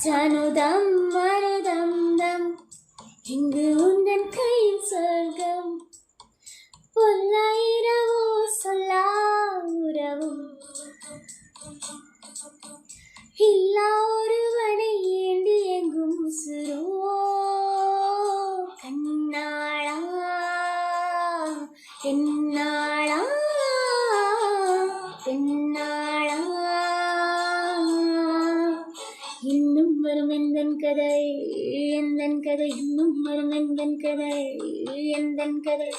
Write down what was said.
ஜனுதம் மருதம் தம் இங்கு உந்தன் கையில் சொர்க்கம். பொல்லாயிரவோ சொல்லா உறவும் இல்லா ஒருவனை ஏண்டி எங்கும் சுருவோ. கண்ணாளா என்னாளா பெண்ணாளா இன்னும் வரும் எந்தன் கதை எந்தன் கதை இன்னும் வரும் எந்தன் கதை எந்தன் கதை.